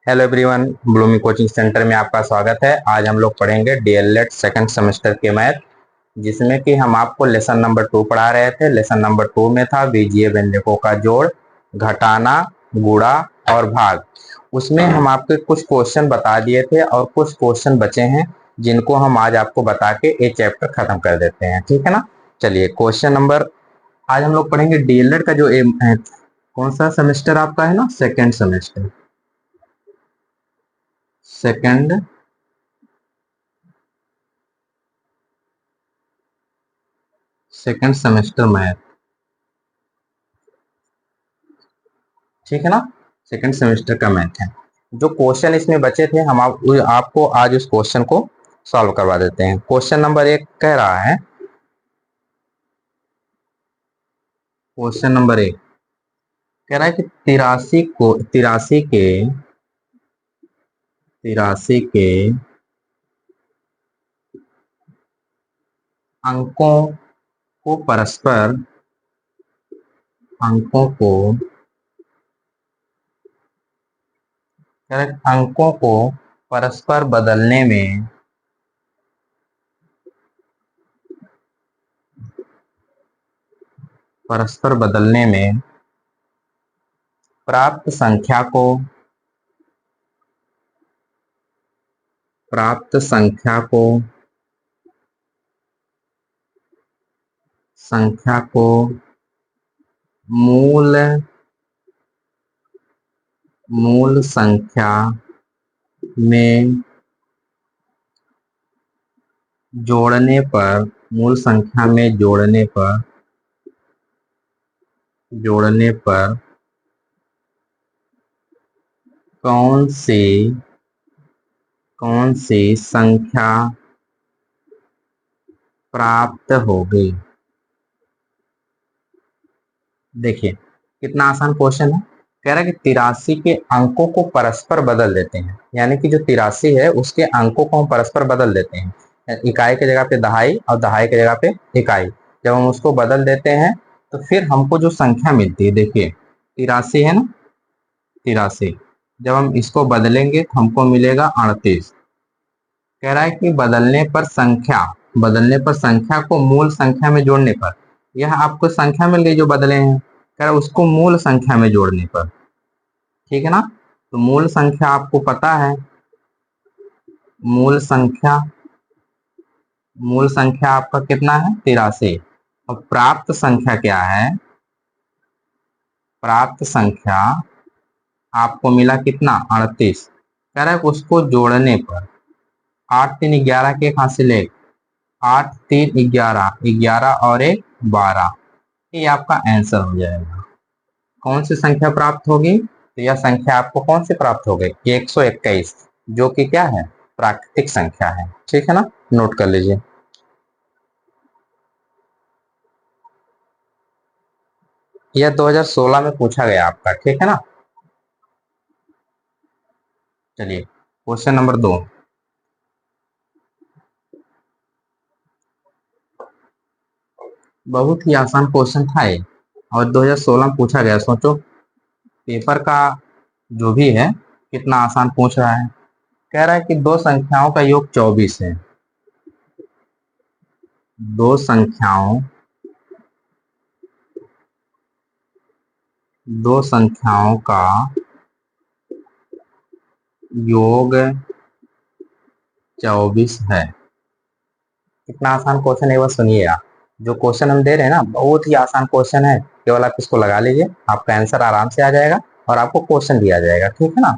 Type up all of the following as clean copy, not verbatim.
Hello everyone, bloomy coaching centre में आपका स्वागत है। आज हम लोग पढ़ेंगे डीएलएड सेकंड सेमेस्टर के मैथ, जिसमें कि हम आपको लेसन नंबर 2 पढ़ा रहे थे। लेसन नंबर 2 में था बीजीय व्यंजकों का जोड़, घटाना, गुणा और भाग। उसमें हम आपको कुछ क्वेश्चन बता दिए थे और कुछ क्वेश्चन बचे हैं, जिनको हम आज आपको बता के ये चैप्टर खत्म कर देते हैं। ठीक है ना। चलिए क्वेश्चन नंबर, आज हम लोग पढ़ेंगे डीएलएड का जो कौन सा सेमेस्टर आपका है ना, second semester, second second semester math. ठीक है ना। सेकेंड सेमेस्टर का मैथ है। जो क्वेश्चन इसमें बचे थे, हम आपको आज उस क्वेश्चन को सॉल्व करवा देते हैं। क्वेश्चन नंबर 1 कह रहा है, क्वेश्चन नंबर 1 कह रहा है कि तिरासी के अंकों को परस्पर अंकों को कह रहा है अंकों को परस्पर बदलने में प्राप्त संख्या को प्राप्त संख्या को मूल मूल संख्या में जोड़ने पर कौन सी संख्या प्राप्त होगी। देखिए कितना आसान क्वेश्चन है। कह रहा है कि 83 के अंकों को परस्पर बदल देते हैं, यानी कि जो 83 है उसके अंकों को हम परस्पर बदल देते हैं। इकाई की जगह पे दहाई और दहाई की जगह पे इकाई, जब हम उसको बदल देते हैं तो फिर हमको जो संख्या मिलती है, देखिए 83 है ना, 83 जब हम इसको बदलेंगे तो हमको मिलेगा 38। कह रहा है कि बदलने पर संख्या को मूल संख्या में जोड़ने पर, यह आपको संख्या मिल गई जो बदले हैं, कह रहा है उसको मूल संख्या में जोड़ने पर। ठीक है ना। तो मूल संख्या आपको पता है, मूल संख्या मूल संख्या आपका कितना है, 83। और प्राप्त संख्या क्या है, प्राप्त संख्या आपको मिला कितना, 38। कह रहा है उसको जोड़ने पर 8 3 11 के एक हासिल 1, 8 3 11, 11 और 1 12, ये आपका आंसर हो जाएगा। कौन सी संख्या प्राप्त होगी, तो यह संख्या आपको कौन सी प्राप्त हो गई, 121, जो कि क्या है, प्राकृतिक संख्या है। ठीक है ना, नोट कर लीजिए। यह 2016 में पूछा गया आपका। ठीक है ना। चलिए क्वेश्चन नंबर 2, बहुत ही आसान क्वेश्चन था ये, और 2016 में पूछा गया। सोचो पेपर का जो भी है कितना आसान पूछ रहा है। कह रहा है कि दो संख्याओं का योग 24 है। दो संख्याओं दो संख्याओं का योग 24 है। कितना आसान क्वेश्चन है, वो सुनिएगा। जो क्वेश्चन हम दे रहे हैं ना, बहुत ही आसान क्वेश्चन है। केवल आप इसको लगा लीजिए, आपका आंसर आराम से आ जाएगा और आपको क्वेश्चन दिया जाएगा। ठीक है ना।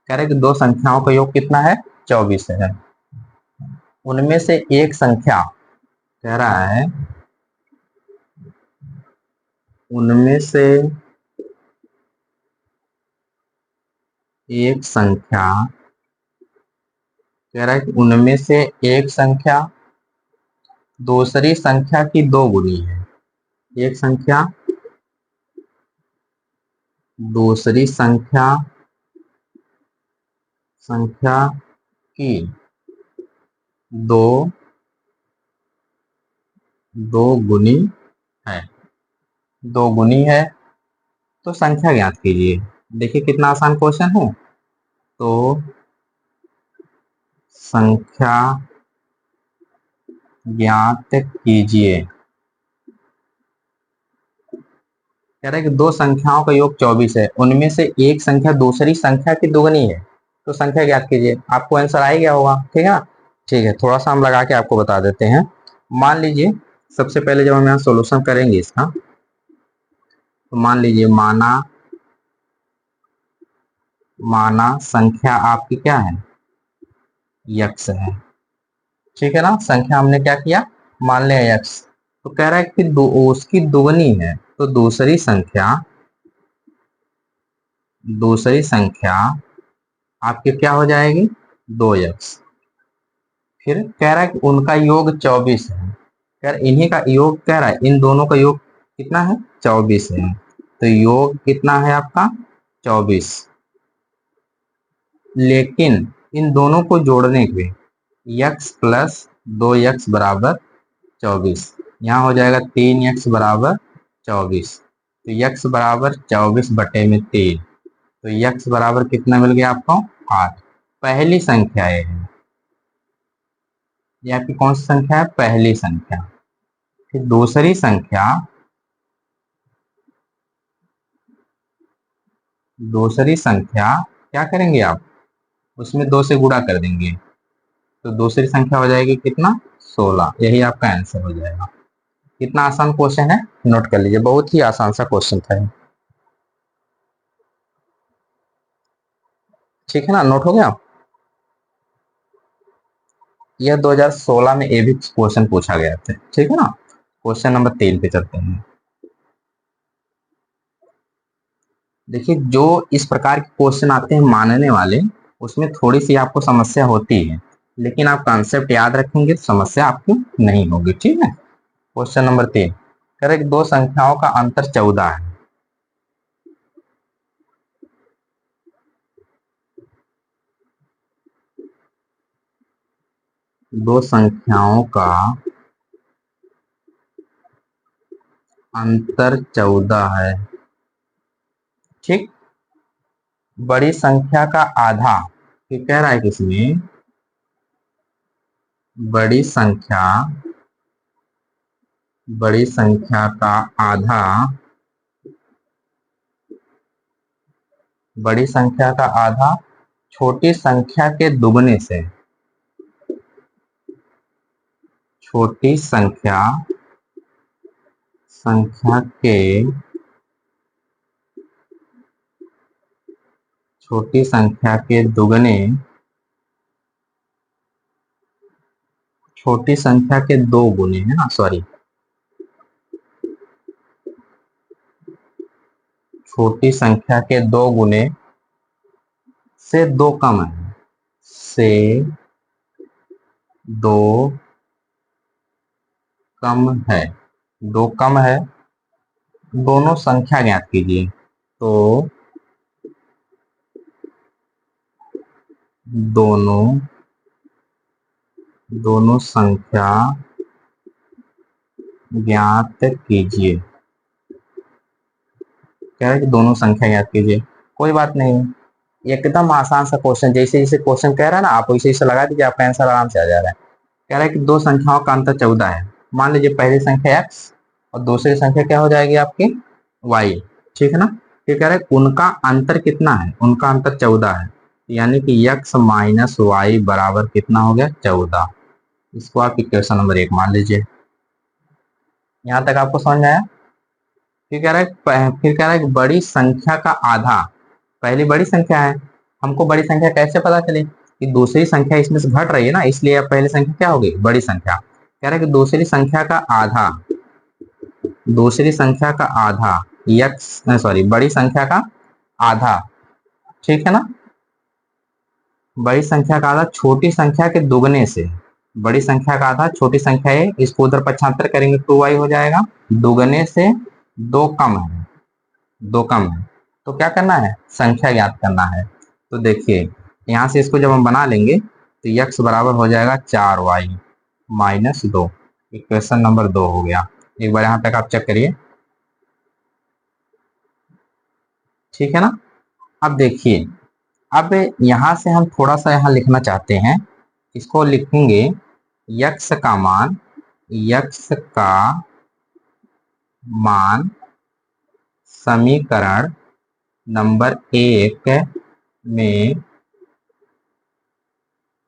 कह रहे कि दो संख्याओं का योग कितना है, 24 है। उनमें से एक संख्या, कह रहा है उनमें से एक संख्या कह रहा है कि उनमें से एक संख्या दूसरी संख्या की दो गुनी है। एक संख्या दूसरी संख्या की दो दो गुनी है। दो गुनी है, तो संख्या ज्ञात कीजिए। देखिए कितना आसान क्वेश्चन है। तो संख्या ज्ञात कीजिए। कह रहा है कि दो संख्याओं का योग 24 है, उनमें से एक संख्या दूसरी संख्या की दोगुनी है, तो संख्या ज्ञात कीजिए। आपको आंसर आ ही गया होगा, ठीक है ना। ठीक है, थोड़ा सा हम लगा के आपको बता देते हैं। मान लीजिए सबसे पहले जब हम यहाँ सोल्यूशन करेंगे इसका, तो मान लीजिए माना माना संख्या आपकी क्या है, यक्स है, ठीक है ना। संख्या हमने क्या किया, मान लिया यक्स। तो कह रहा है कि उसकी दोगुनी है, तो दूसरी संख्या आपकी क्या हो जाएगी, 2x। फिर कह रहा है कि उनका योग 24 है। कह रहा इन्हीं का योग, कह रहा है इन दोनों का योग कितना है, 24 है। तो योग कितना है आपका, 24। लेकिन इन दोनों को जोड़ने के x प्लस 2x बराबर 24, यहाँ हो जाएगा 3x बराबर 24। तो x बराबर 24/3। तो x बराबर कितना मिल गया आपको, 8। पहली संख्या है, ये आपकी कौन सी संख्या है, पहली संख्या। फिर दूसरी संख्या क्या करेंगे आप, उसमें 2 से गुणा कर देंगे, तो दूसरी संख्या हो जाएगी कितना, 16। यही आपका आंसर हो जाएगा। कितना आसान क्वेश्चन है, नोट कर लीजिए, बहुत ही आसान सा क्वेश्चन था। ठीक है ना, नोट हो गया। यह 2016 में ये भी क्वेश्चन पूछा गया था, ठीक है ना। क्वेश्चन नंबर 3 पे चलते हैं। देखिए जो इस प्रकार के क्वेश्चन आते हैं मानने वाले, उसमें थोड़ी सी आपको समस्या होती है, लेकिन आप कॉन्सेप्ट याद रखेंगे तो समस्या आपकी नहीं होगी, ठीक है। क्वेश्चन नंबर 3 कह रहे दो संख्याओं का अंतर 14 है। दो संख्याओं का अंतर 14 है, ठीक। बड़ी संख्या का आधा, ये कह रहा है किसमें, बड़ी संख्या बड़ी संख्या का आधा, बड़ी संख्या का आधा छोटी संख्या के दुगने से, छोटी संख्या के छोटी संख्या के दुगने, छोटी संख्या के दो गुने है ना, सॉरी, छोटी संख्या के दो गुने से दो कम है, से दो कम है, दो कम है, दोनों संख्या ज्ञात कीजिए। तो दोनों दोनों संख्या ज्ञात कीजिए। कह रहे कि दोनों संख्या ज्ञात कीजिए, कोई बात नहीं, एकदम आसान सा क्वेश्चन, जैसे जैसे क्वेश्चन कह रहा है ना, आप वैसे वैसे लगा दीजिए, आपका आंसर आराम से आ जा रहा है। कह रहा है कि दो संख्याओं का अंतर 14 है। मान लीजिए पहली संख्या x और दूसरी संख्या क्या हो जाएगी आपकी, y, ठीक है ना। फिर कह रहा है उनका अंतर कितना है, उनका अंतर 14 है, यानी कि x माइनस वाई बराबर कितना हो गया, 14। इसको आप इक्वेशन नंबर 1 मान लीजिए। यहाँ तक आपको समझ में आया। फिर कह रहा है बड़ी संख्या का आधा, पहली बड़ी संख्या है, हमको बड़ी संख्या कैसे पता चले, कि दूसरी संख्या इसमें से घट रही है ना, इसलिए अब पहली संख्या क्या होगी, बड़ी संख्या। कह रहा है कि दूसरी संख्या का आधा यक्स, सॉरी, बड़ी संख्या का आधा, ठीक है ना। बड़ी संख्या का आधा छोटी संख्या के दुगने से, बड़ी संख्या का आधा छोटी संख्या है, इसको उधर पक्षांतर करेंगे 2y हो जाएगा, दुगने से दो कम है, दो कम है, तो क्या करना है, संख्या ज्ञात करना है। तो देखिए यहां से इसको जब हम बना लेंगे तो x बराबर हो जाएगा 4y माइनस 2। इक्वेशन नंबर 2 हो गया। एक बार यहाँ तक आप चेक करिए। ठीक है ना। अब देखिए, अब यहां से हम थोड़ा सा यहां लिखना चाहते हैं, इसको लिखेंगे यक्स का मान, यक्स का मान समीकरण नंबर 1 में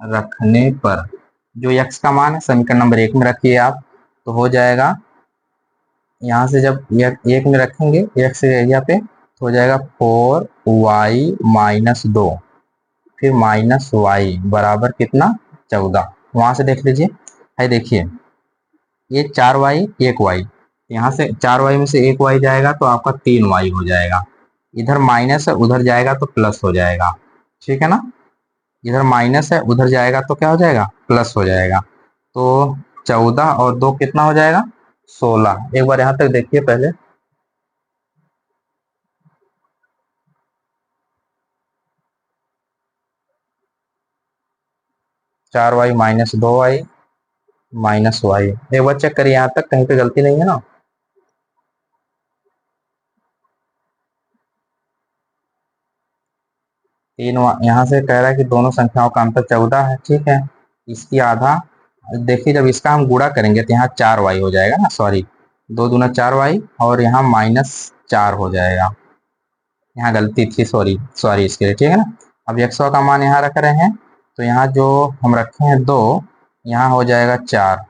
रखने पर, जो यक्स का मान है समीकरण नंबर 1 में रखिए आप, तो हो जाएगा, यहां से जब एक में रखेंगे एक्स एरिया पे तो हो जाएगा 4y-2, फिर -y बराबर कितना, 14। वहां से देख लीजिए, है देखिए ये 4y 1y, यहाँ से 4y में से 1y जाएगा तो आपका 3y हो जाएगा, इधर माइनस है उधर जाएगा तो प्लस हो जाएगा, ठीक है ना। इधर माइनस है उधर जाएगा तो क्या हो जाएगा, प्लस हो जाएगा। तो 14 और 2 कितना हो जाएगा, 16। एक बार यहां तक देखिए पहले, 4y -2y -y, एक बार चेक करिए यहाँ तक कहीं पे गलती नहीं है ना। तीन, यहाँ से कह रहा है कि दोनों संख्याओं का अंतर 14 है, ठीक है। इसकी आधा, देखिए जब इसका हम गुणा करेंगे तो यहाँ 4y हो जाएगा ना, सॉरी 2 दूना 4y, और यहाँ -4 हो जाएगा, यहाँ गलती थी, सॉरी सॉरी इसके लिए, ठीक है ना। अब x का मान यहाँ रख रहे हैं, तो यहाँ जो हम रखे हैं 2, यहाँ हो जाएगा 4।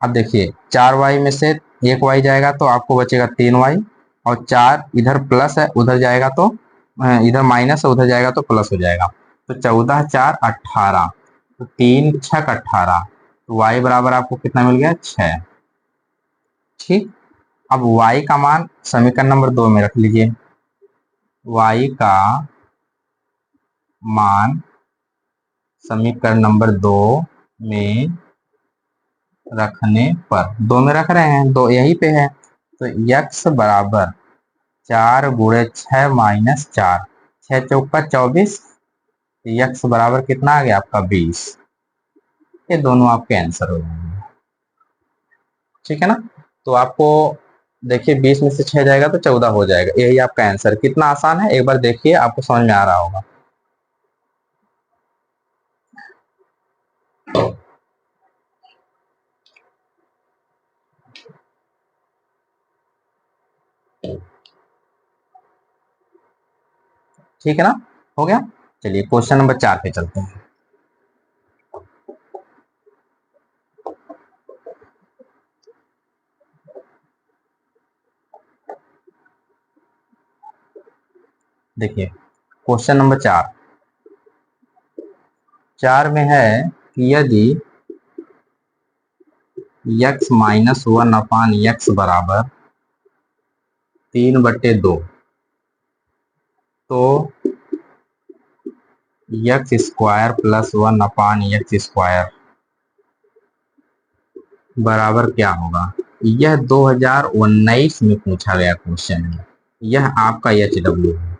अब देखिए 4y में से 1y जाएगा तो आपको बचेगा 3y, और 4 इधर प्लस है उधर जाएगा तो इधर माइनस है उधर जाएगा तो प्लस हो जाएगा, तो 14 4 18, तो 3 6 18, तो y बराबर आपको कितना मिल गया, 6। ठीक। अब y का मान समीकरण नंबर 2 में रख लीजिए, y का मान समीकरण नंबर 2 में रखने पर, 2 में रख रहे हैं, 2 यहीं पे है, तो x बराबर 4 गुणे 6 माइनस 4, 6 चौका 24, x बराबर कितना आ गया आपका 20। ये दोनों आपके आंसर हो जाएंगे, ठीक है ना। तो आपको देखिए 20 में से 6 जाएगा तो 14 हो जाएगा, यही आपका आंसर। कितना आसान है, एक बार देखिए आपको समझ में आ रहा होगा। ठीक है ना, हो गया। चलिए क्वेश्चन नंबर 4 पे चलते हैं। देखिए क्वेश्चन नंबर 4, 4 में है कि यदि x -1/x बराबर 3/2, तो x² + 1/x² बराबर क्या होगा। यह 2019 में पूछा गया क्वेश्चन है, यह आपका HW है।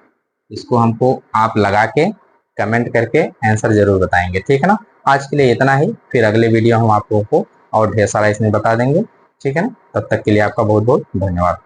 इसको हमको आप लगा के कमेंट करके आंसर जरूर बताएंगे, ठीक है ना। आज के लिए इतना ही, फिर अगले वीडियो हम आप लोगों को और ढेर सारा इसमें बता देंगे, ठीक है ना। तब तक के लिए आपका बहुत बहुत धन्यवाद।